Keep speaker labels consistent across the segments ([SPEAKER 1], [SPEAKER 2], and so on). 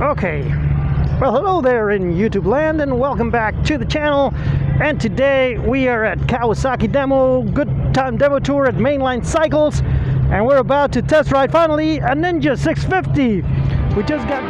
[SPEAKER 1] Okay, well, hello there in YouTube land and welcome back to the channel. And today we are at Kawasaki demo, good time demo tour at Mainland Cycles, and we're about to test ride finally a Ninja 650. We just got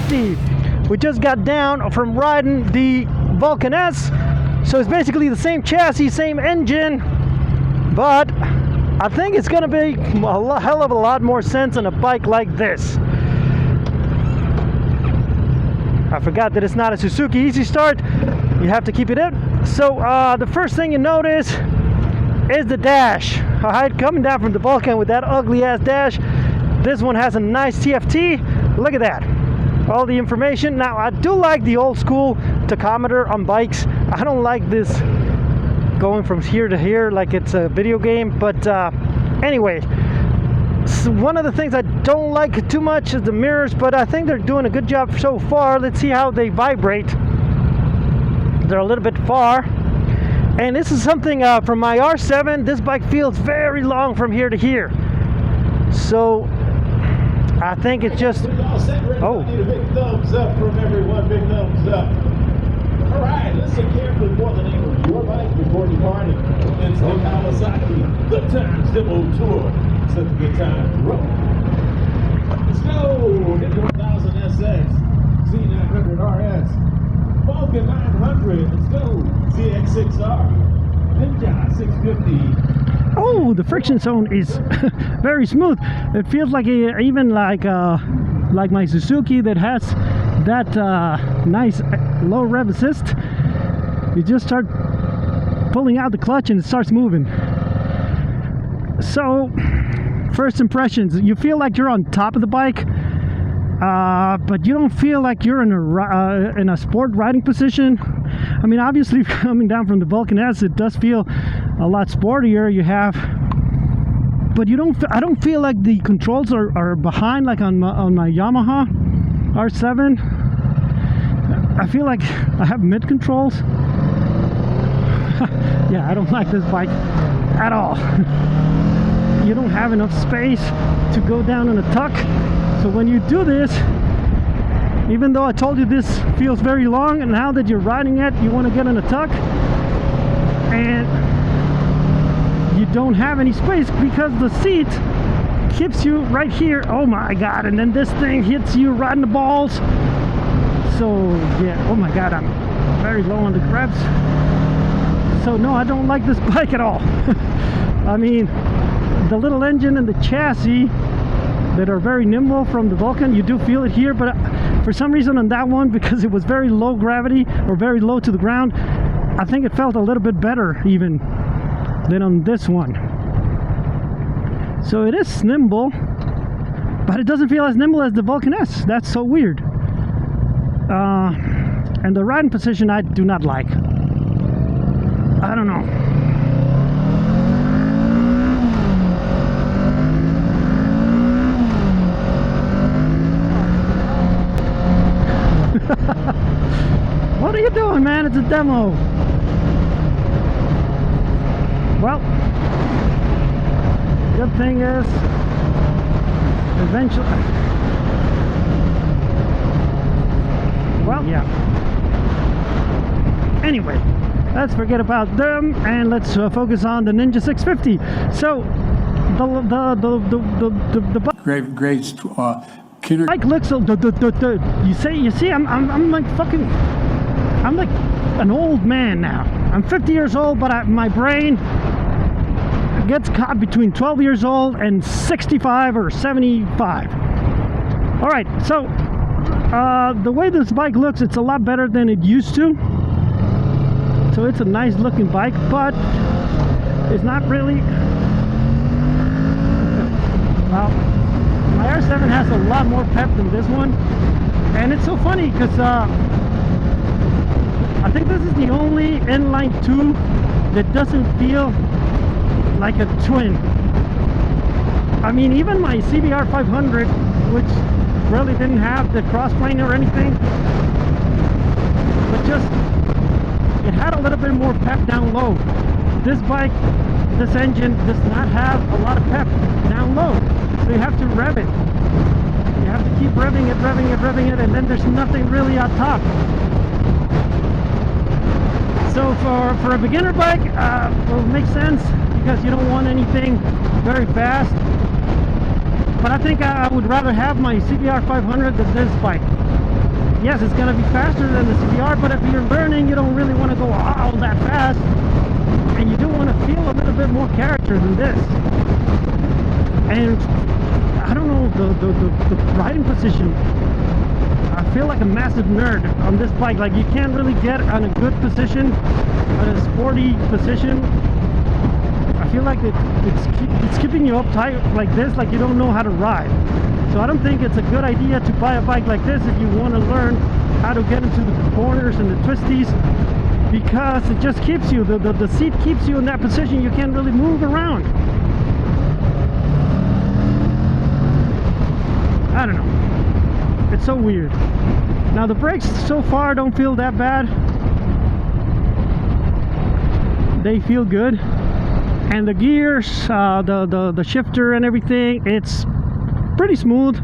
[SPEAKER 1] 50. We just got down from riding the Vulcan S, so it's basically the same chassis, same engine, but I think it's gonna be a hell of a lot more sense on a bike like this. I forgot that it's not a Suzuki Easy Start. You have to keep it in. So the first thing you notice is the dash. Alright, coming down from the Vulcan with that ugly ass dash, this one has a nice TFT. Look at that. All the information. Now I do like the old school tachometer on bikes. I don't like this going from here to here like it's a video game, but anyway, so one of the things I don't like too much is the mirrors, but I think they're doing a good job so far. Let's see how they vibrate. They're a little bit far, and this is something from my R7. This bike feels very long from here to here, so I think it's just, oh.
[SPEAKER 2] Need a big thumbs up from everyone, big thumbs up. All right, listen carefully for the name of your bike before departing. It's the Kawasaki Good Times Demo Tour. Such a good time. Roll. Let's go. Hit 1000 SX, Z900 RS, Vulcan 900. Let's go. ZX6R, Ninja 650.
[SPEAKER 1] Oh, the friction zone is very smooth. It feels like even like my Suzuki that has that nice low rev assist. You just start pulling out the clutch and it starts moving. So, first impressions, you feel like you're on top of the bike, but you don't feel like you're in a sport riding position. I mean, obviously, coming down from the Vulcan S, it does feel a lot sportier. You have, but you don't. I don't feel like the controls are behind like on my Yamaha R7. I feel like I have mid controls. Yeah, I don't like this bike at all. You don't have enough space to go down in a tuck. So when you do this, even though I told you this feels very long, and now that you're riding it, you want to get in a tuck, and you don't have any space because the seat keeps you right here. Oh my god, and then this thing hits you right in the balls. So yeah, oh my god, I'm very low on the grabs. So no, I don't like this bike at all. I mean, the little engine and the chassis that are very nimble from the Vulcan, you do feel it here, but for some reason on that one, because it was very low gravity or very low to the ground, I think it felt a little bit better even than on this one. So it is nimble, but it doesn't feel as nimble as the Vulcan S. That's so weird. And the riding position I do not like. I don't know. What are you doing, man? It's a demo. Well, good thing is eventually, well, yeah. Anyway, let's forget about them and let's focus on the Ninja 650. So the
[SPEAKER 3] grades
[SPEAKER 1] bike looks so you see I'm like fucking, I'm like an old man now. I'm 50 years old, but my brain gets caught between 12 years old and 65 or 75. All right, so the way this bike looks, it's a lot better than it used to. So it's a nice looking bike, but it's not really, well, my R7 has a lot more pep than this one, and it's so funny because I think this is the only inline 2 that doesn't feel like a twin. I mean, even my CBR 500, which really didn't have the crossplane or anything, but just it had a little bit more pep down low. This bike, this engine does not have a lot of pep down low, so you have to rev it. You have to keep revving it, and then there's nothing really on top. So for a beginner bike, well, it makes sense because you don't want anything very fast. But I think I would rather have my CBR 500 than this bike. Yes, it's going to be faster than the CBR, but if you're learning, you don't really want to go all that fast, and you do want to feel a little bit more character than this. And I don't know, the riding position, I feel like a massive nerd on this bike. Like, you can't really get on a good position, on a sporty position. I feel like it's keeping you uptight like this, like you don't know how to ride. So I don't think it's a good idea to buy a bike like this if you want to learn how to get into the corners and the twisties, because it just keeps you, the seat keeps you in that position. You can't really move around. I don't know. It's so weird. Now the brakes so far don't feel that bad. They feel good. And the gears, the shifter and everything, it's pretty smooth.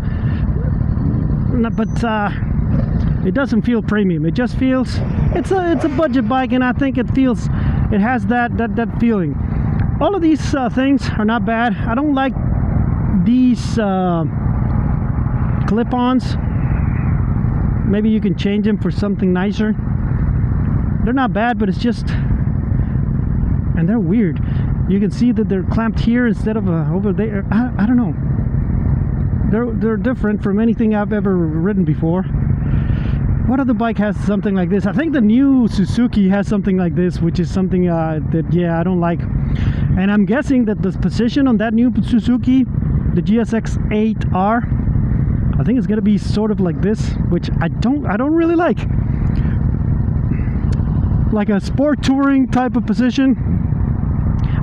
[SPEAKER 1] But it doesn't feel premium. It just feels, it's a budget bike, and I think it has that feeling. All of these things are not bad. I don't like these clip-ons. Maybe you can change them for something nicer. They're not bad, but it's just, and they're weird. You can see that they're clamped here instead of over there. I don't know. They're different from anything I've ever ridden before. What other bike has something like this? I think the new Suzuki has something like this, which is something that, yeah, I don't like. And I'm guessing that the position on that new Suzuki, the GSX-8R, I think it's gonna be sort of like this, which I don't really like. Like a sport touring type of position.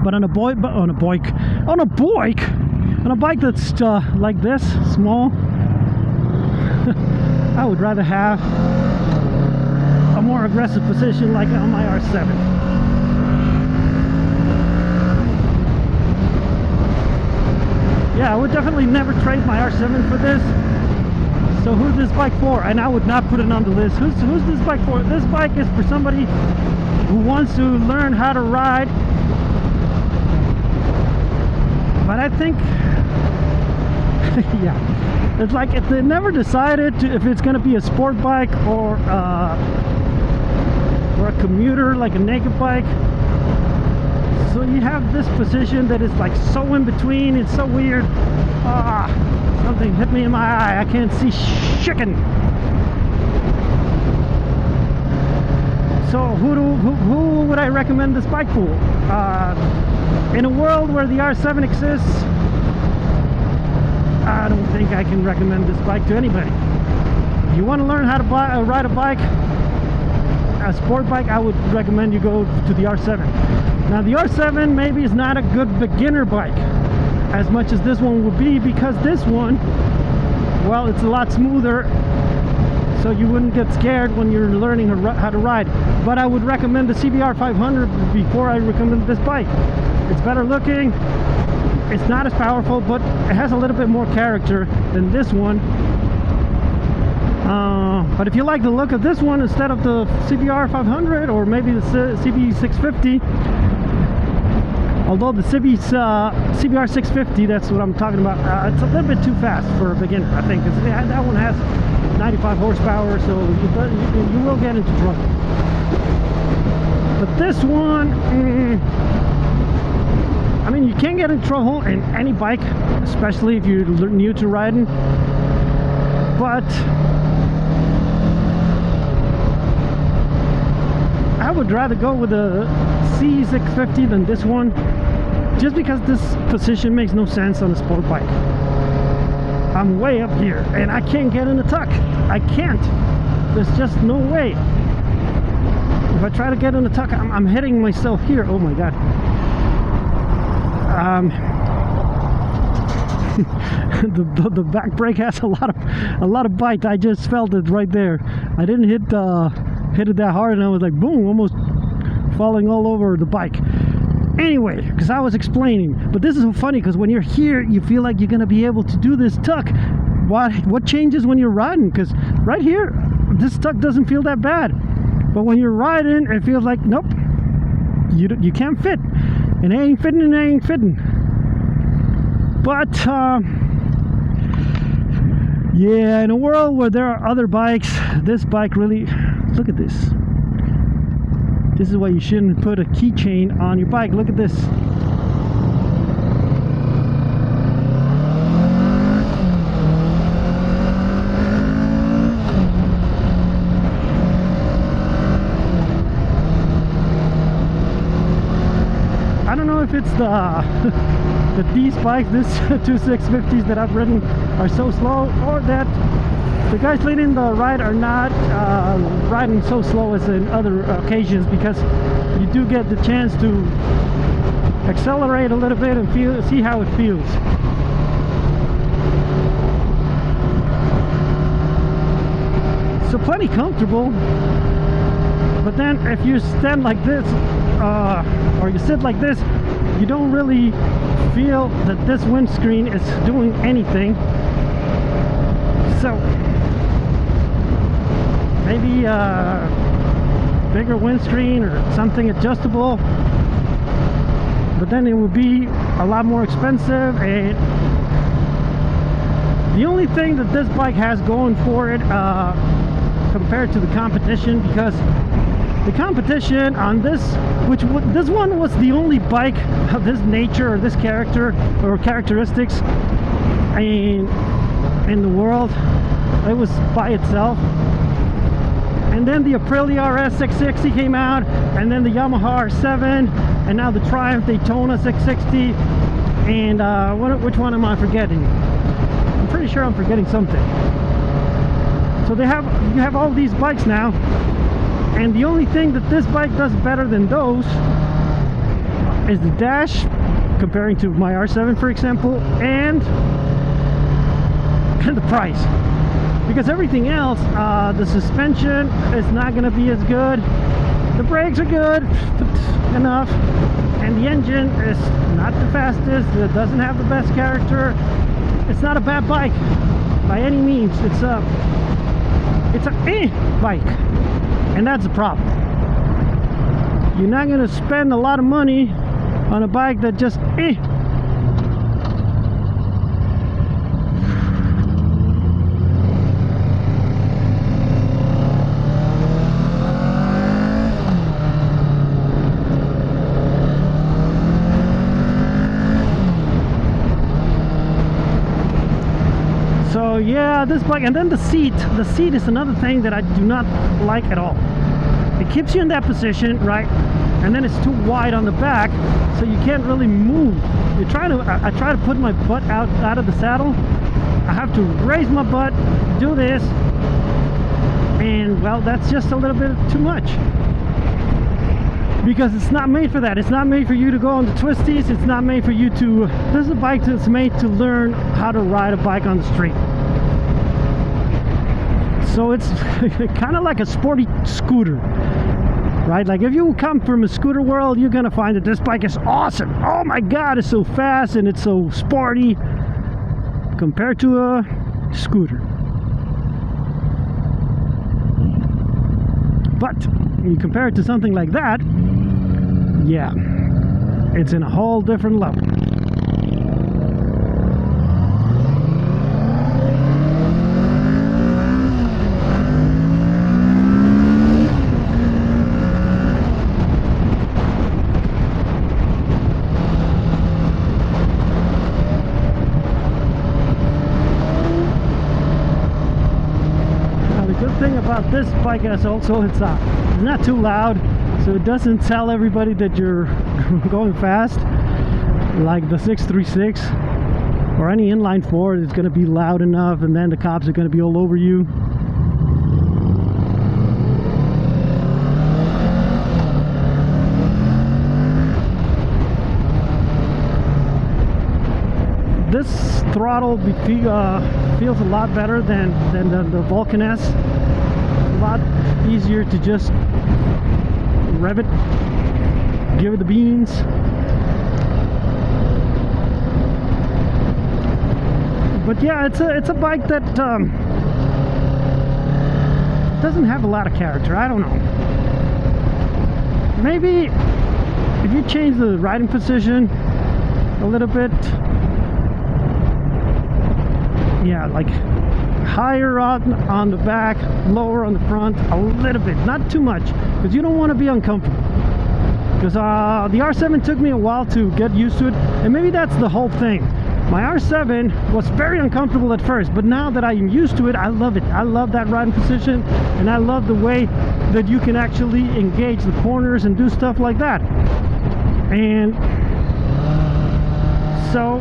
[SPEAKER 1] But on a bike that's like this, small, I would rather have a more aggressive position like on my R7. Yeah, I would definitely never trade my R7 for this. So who's this bike for? And I would not put it on the list. Who's this bike for? This bike is for somebody who wants to learn how to ride. But I think, yeah, it's like if they never decided if it's going to be a sport bike or a commuter, like a naked bike. So you have this position that is like so in between. It's so weird. Something hit me in my eye. I can't see chicken. So who would I recommend this bike for? In a world where the R7 exists, I don't think I can recommend this bike to anybody. If you want to learn how to ride a bike, a sport bike, I would recommend you go to the R7. Now the R7 maybe is not a good beginner bike as much as this one would be, because this one, well, it's a lot smoother, so you wouldn't get scared when you're learning how to ride. But I would recommend the CBR 500 before I recommend this bike. It's better looking, it's not as powerful, but it has a little bit more character than this one. But if you like the look of this one instead of the CBR 500 or maybe the CB 650, although the CBR 650, that's what I'm talking about, it's a little bit too fast for a beginner, I think. That one has 95 horsepower, so you will get into trouble. But this one, I mean, you can't get in trouble in any bike, especially if you're new to riding. But I would rather go with a C650 than this one, just because this position makes no sense on a sport bike. I'm way up here and I can't get in the tuck. I can't. There's just no way. if I try to get in the tuck, I'm hitting myself here. Oh my god. The back brake has a lot of bite. I just felt it right there. I didn't hit it that hard, and I was like boom, almost falling all over the bike. Anyway, because I was explaining, but this is so funny because when you're here, you feel like you're gonna be able to do this tuck. What changes when you're riding? Because right here, this tuck doesn't feel that bad, but when you're riding, it feels like nope, you can't fit. It ain't fitting. It ain't fitting. But yeah, in a world where there are other bikes, this bike really, look at this. This is why you shouldn't put a keychain on your bike. Look at this. I don't know if it's that these bikes, this 2650s that I've ridden, are so slow, or that the guys leading the ride are not riding so slow as in other occasions, because you do get the chance to accelerate a little bit and see how it feels. So plenty comfortable, but then if you stand like this or you sit like this, you don't really feel that this windscreen is doing anything. So maybe a bigger windscreen or something adjustable, but then it would be a lot more expensive. And the only thing that this bike has going for it compared to the competition, because the competition on this, this one was the only bike of this nature or this character or characteristics in the world. It was by itself. And then the Aprilia RS 660 came out, and then the Yamaha R7, and now the Triumph Daytona 660, and which one am I forgetting? I'm pretty sure I'm forgetting something. So you have all these bikes now, and the only thing that this bike does better than those is the dash, comparing to my R7 for example, and the price. Because everything else, the suspension is not going to be as good, the brakes are good enough, and the engine is not the fastest, it doesn't have the best character. It's not a bad bike by any means. It's a bike, and that's the problem. You're not going to spend a lot of money on a bike that just So yeah, this bike, and then the seat is another thing that I do not like at all. It keeps you in that position, right? And then it's too wide on the back, so you can't really move. I try to put my butt out of the saddle. I have to raise my butt, do this, and well, that's just a little bit too much. Because it's not made for that. It's not made for you to go on the twisties. It's not made for you to... This is a bike that's made to learn how to ride a bike on the street. So it's kind of like a sporty scooter, right? Like if you come from a scooter world, you're gonna find that this bike is awesome. Oh my god, it's so fast and it's so sporty compared to a scooter. But when you compare it to something like that, yeah, it's in a whole different level. About this bike is also it's not too loud, so it doesn't tell everybody that you're going fast like the 636 or any inline 4. It's going to be loud enough, and then the cops are going to be all over you. throttle feels a lot better than the Vulcan S. A lot easier to just rev it, give it the beans. But yeah, it's a bike that doesn't have a lot of character. I don't know. Maybe if you change the riding position a little bit, yeah, like higher on the back, lower on the front, a little bit, not too much, because you don't want to be uncomfortable. Because the R7 took me a while to get used to it, and maybe that's the whole thing. My R7 was very uncomfortable at first, but now that I am used to it, I love it. I love that riding position, and I love the way that you can actually engage the corners and do stuff like that. And so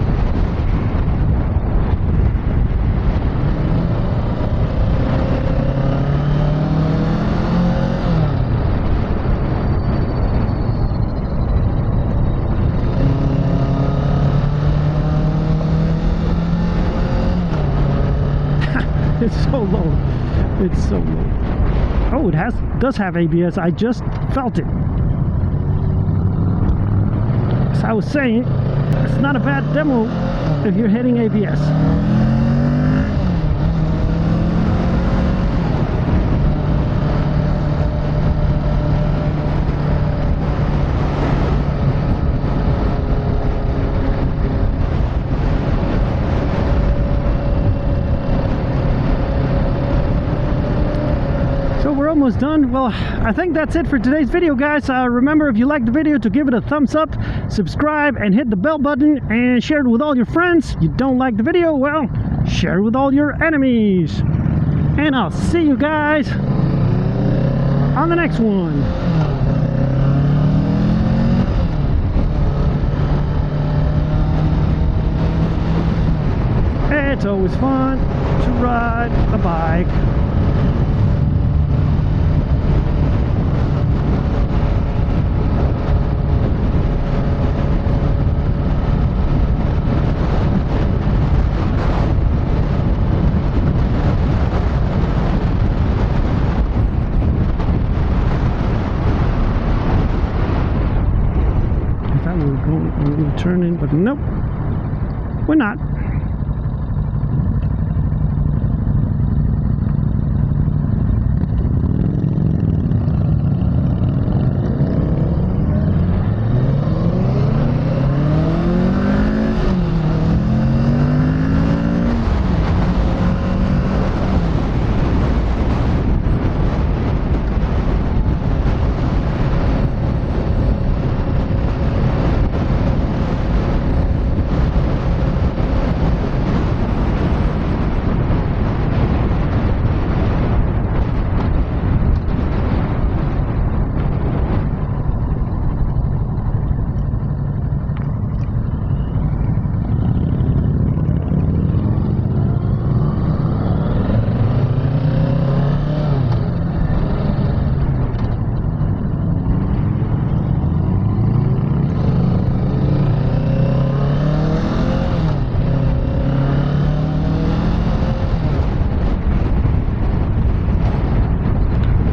[SPEAKER 1] it's so low. It's so low. Oh, it does have ABS. I just felt it. As I was saying, it's not a bad demo if you're hitting ABS. We're almost done. Well, I think that's it for today's video, guys. Remember, if you liked the video, to give it a thumbs up, subscribe, and hit the bell button, and share it with all your friends. You don't like the video, well, share it with all your enemies. And I'll see you guys on the next one. It's always fun to ride a bike. We will turn in, but nope, we're not.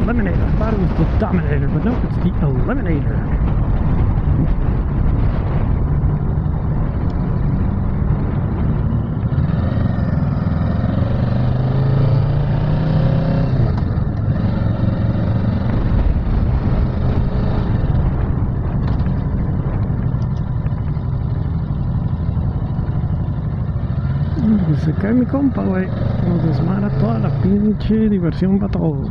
[SPEAKER 1] Eliminator. I thought it was the Dominator, but no, it's the Eliminator. Se cae mi compa, güey. Nos desmara toda la pinche diversión para todos.